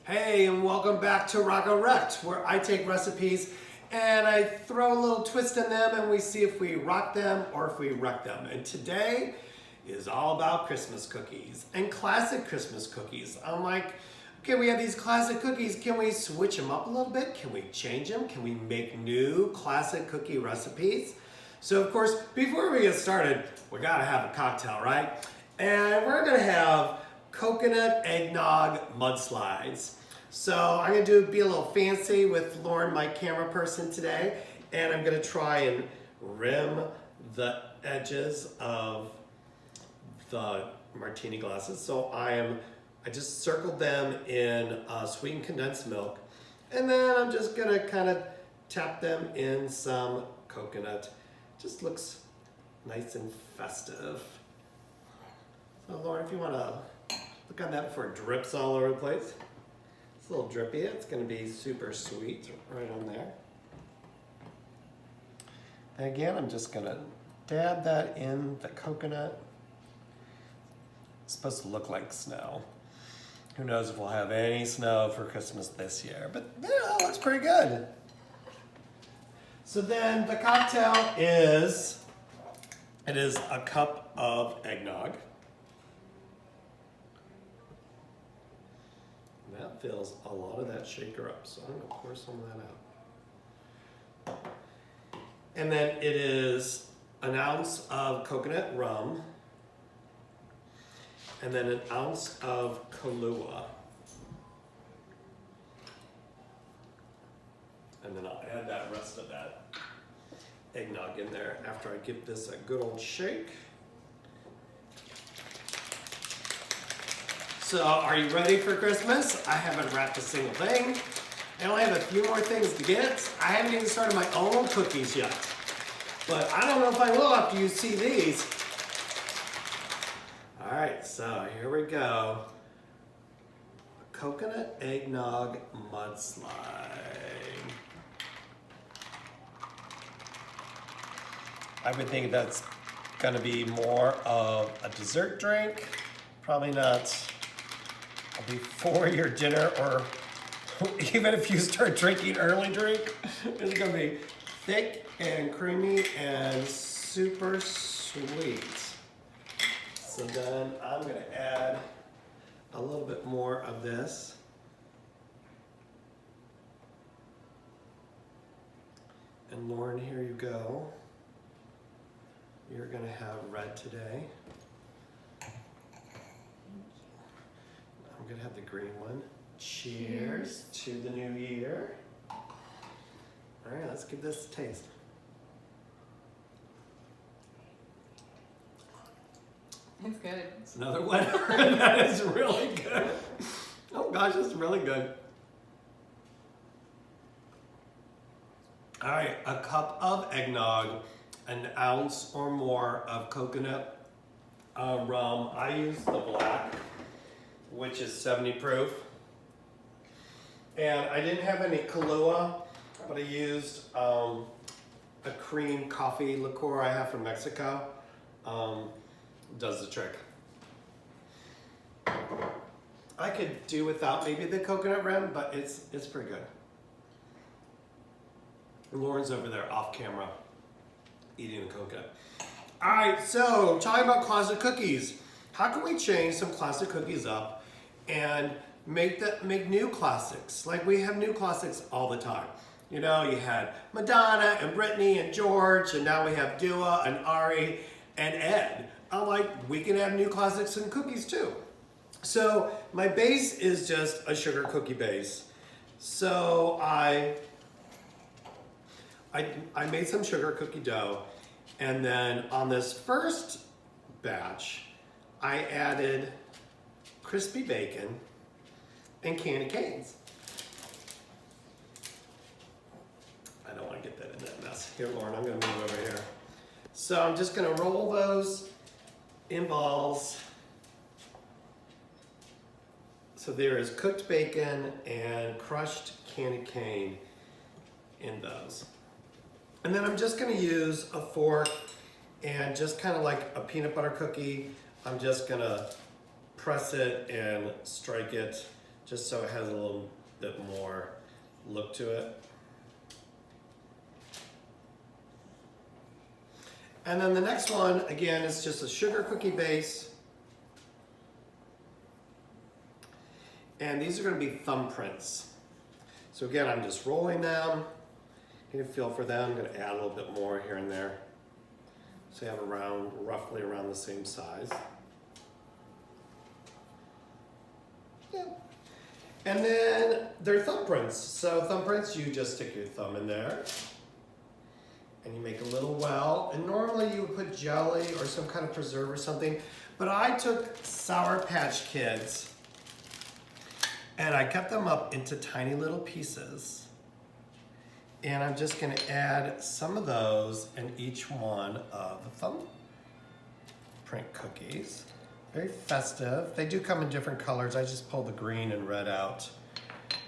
Hey, and welcome back to Rocco Wrecked, where I take recipes and I throw a little twist in them and we see if we rock them or if we wreck them. And today is all about Christmas cookies and classic Christmas cookies. I'm like, okay, we have these classic cookies. Can we switch them up a little bit? Can we change them? Can we make new classic cookie recipes? So of course, before we get started, we gotta have a cocktail, right? And we're gonna have coconut eggnog mudslides. So I'm gonna be a little fancy with Lauren, my camera person today, and I'm gonna try and rim the edges of the martini glasses. So I just circled them in sweetened condensed milk, and then I'm just gonna kind of tap them in some coconut. Just looks nice and festive. So Lauren, if you wanna look on that before it drips all over the place. It's a little drippy. It's going to be super sweet right on there. And again, I'm just going to dab that in the coconut. It's supposed to look like snow. Who knows if we'll have any snow for Christmas this year, but yeah, it looks pretty good. So then the cocktail is a cup of eggnog. That fills a lot of that shaker up, so I'm gonna pour some of that out. And then it is an ounce of coconut rum, and then an ounce of Kahlua. And then I'll add that rest of that eggnog in there after I give this a good old shake. So, are you ready for Christmas? I haven't wrapped a single thing. I only have a few more things to get. I haven't even started my own cookies yet. But I don't know if I will after you see these. All right, so here we go. A coconut eggnog mudslide. I would think that's gonna be more of a dessert drink. Probably not before your dinner, or even if you start drinking early drink. It's gonna be thick and creamy and super sweet. So then I'm gonna add a little bit more of this. And Lauren, here you go. You're gonna have red today. I'm gonna have the green one. Cheers to the new year. All right, let's give this a taste. It's good. It's another one. That is really good. Oh gosh, it's really good. All right, a cup of eggnog, an ounce or more of coconut rum. I use the black, which is 70 proof. And I didn't have any Kahlua, but I used a cream coffee liqueur I have from Mexico. Does the trick. I could do without maybe the coconut rim, but it's pretty good. Lauren's over there off camera eating the coconut. All right, so talking about classic cookies. How can we change some classic cookies up and make new classics? Like we have new classics all the time. You know, you had Madonna and Britney and George, and now we have Dua and Ari and Ed. I'm like, we can have new classics and cookies too. So my base is just a sugar cookie base. So I made some sugar cookie dough, and then on this first batch, I added crispy bacon and candy canes. I don't want to get that in that mess. Here, Lauren, I'm going to move over here. So I'm just going to roll those in balls. So there is cooked bacon and crushed candy cane in those. And then I'm just going to use a fork and just kind of like a peanut butter cookie, I'm just going to press it and strike it just so it has a little bit more look to it. And then the next one, again, is just a sugar cookie base. And these are going to be thumbprints. So again, I'm just rolling them, getting a feel for them. I'm going to add a little bit more here and there. So you have roughly around the same size. Yeah. And then they're thumbprints. So thumbprints, you just stick your thumb in there and you make a little well. And normally you would put jelly or some kind of preserve or something, but I took Sour Patch Kids and I cut them up into tiny little pieces. And I'm just gonna add some of those in each one of the thumbprint cookies. Very festive. They do come in different colors. I just pulled the green and red out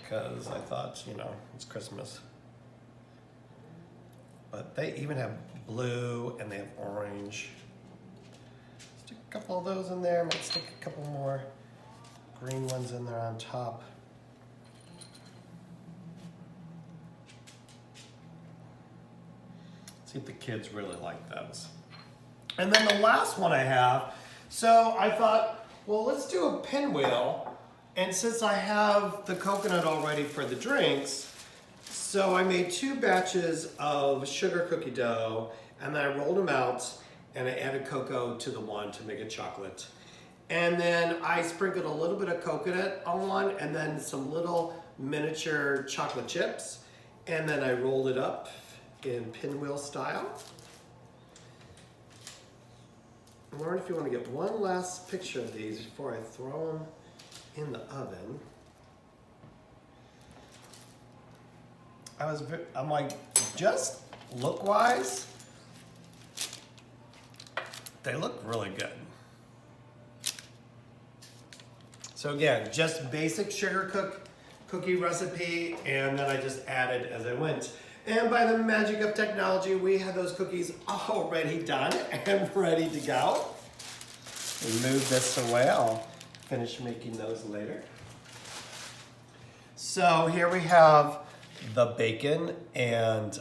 because I thought, you know, it's Christmas. But they even have blue and they have orange. Stick a couple of those in there. Might stick a couple more green ones in there on top. See if the kids really like those. And then the last one I have, so I thought, well, let's do a pinwheel. And since I have the coconut already for the drinks, so I made 2 batches of sugar cookie dough and then I rolled them out and I added cocoa to the one to make it chocolate. And then I sprinkled a little bit of coconut on one and then some little miniature chocolate chips. And then I rolled it up in pinwheel style. Lauren, if you want to get one last picture of these before I throw them in the oven. I'm like, just look-wise, they look really good. So again, just basic sugar cookie recipe, and then I just added as I went. And by the magic of technology, we have those cookies already done and ready to go. We move this away. I'll finish making those later. So here we have the bacon and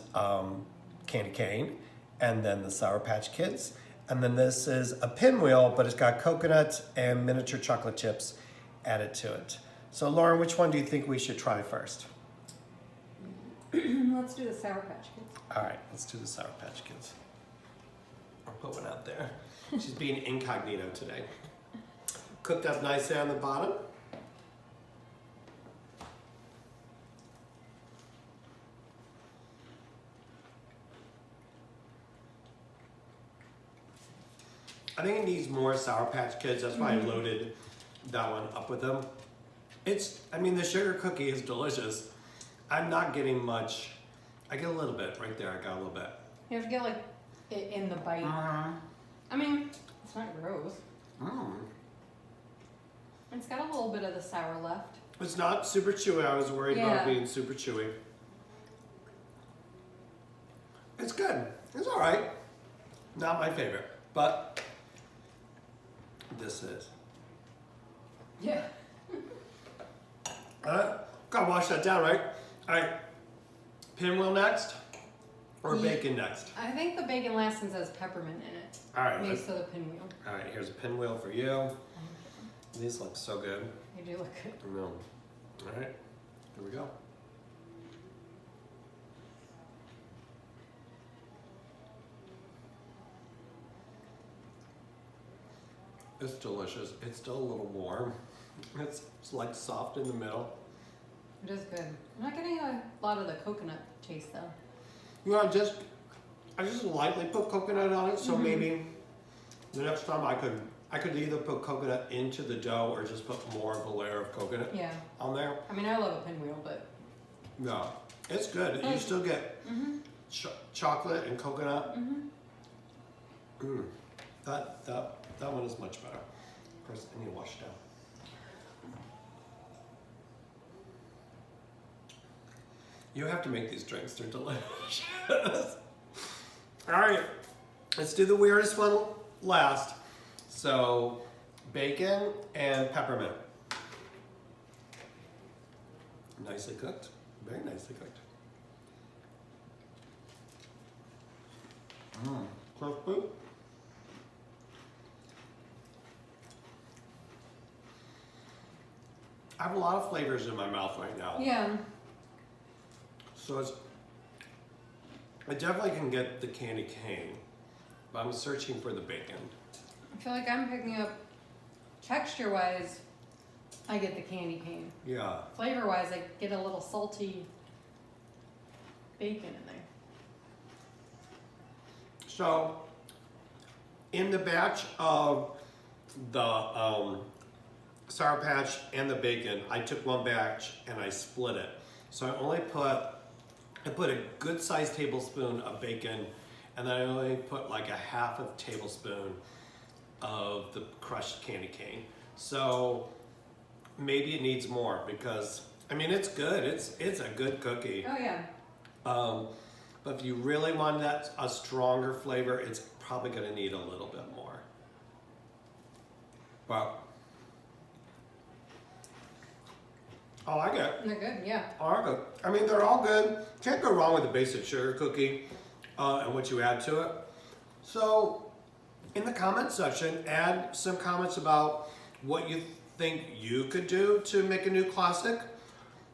candy cane, and then the Sour Patch Kids. And then this is a pinwheel, but it's got coconut and miniature chocolate chips added to it. So Lauren, which one do you think we should try first? Let's do the Sour Patch Kids. All right, let's do the Sour Patch Kids. I'll put one out there. She's being incognito today. Cooked up nicely on the bottom. I think it needs more Sour Patch Kids. That's why I loaded that one up with them. I mean, the sugar cookie is delicious. I'm not getting much. I get a little bit right there. I got a little bit. You have to get like it in the bite. I mean, it's not gross. It's got a little bit of the sour left. It's not super chewy. I was worried about it being super chewy. It's good. It's all right. Not my favorite, but this is. Yeah. Gotta wash that down, right? All right. Pinwheel next, or bacon next? I think the bacon last one says peppermint in it. All right. Maybe so the pinwheel. All right. Here's a pinwheel for you. These look so good. They do look good. I know. All right. Here we go. It's delicious. It's still a little warm. It's like soft in the middle. It is good. I'm not getting a lot of the coconut taste though. You know, I just lightly put coconut on it, so maybe the next time I could either put coconut into the dough or just put more of a layer of coconut on there. I mean, I love a pinwheel, but No, it's good. You still get chocolate and coconut. That one is much better. Of course, I need to wash it down. You have to make these drinks. They're delicious. All right, let's do the weirdest one last. So, bacon and peppermint. Nicely cooked. Very nicely cooked. Crispy. I have a lot of flavors in my mouth right now. Yeah. So I definitely can get the candy cane, but I'm searching for the bacon. I feel like I'm picking up texture-wise, I get the candy cane. Yeah. Flavor-wise, I get a little salty bacon in there. So in the batch of the Sour Patch and the bacon, I took one batch and I split it. So I put a good sized tablespoon of bacon, and then I only put like a half of tablespoon of the crushed candy cane. So maybe it needs more because, I mean, it's good. It's a good cookie. Oh yeah. But if you really want a stronger flavor, it's probably gonna need a little bit more. But I like it. They're good, yeah. All good. I mean, they're all good. Can't go wrong with the basic sugar cookie and what you add to it. So, in the comment section, add some comments about what you think you could do to make a new classic.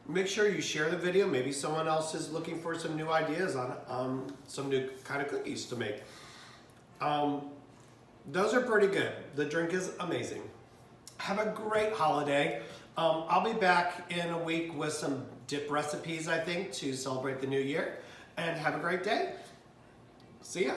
Make sure you share the video. Maybe someone else is looking for some new ideas on some new kind of cookies to make. Those are pretty good. The drink is amazing. Have a great holiday. I'll be back in a week with some dip recipes, I think, to celebrate the new year. And have a great day. See ya.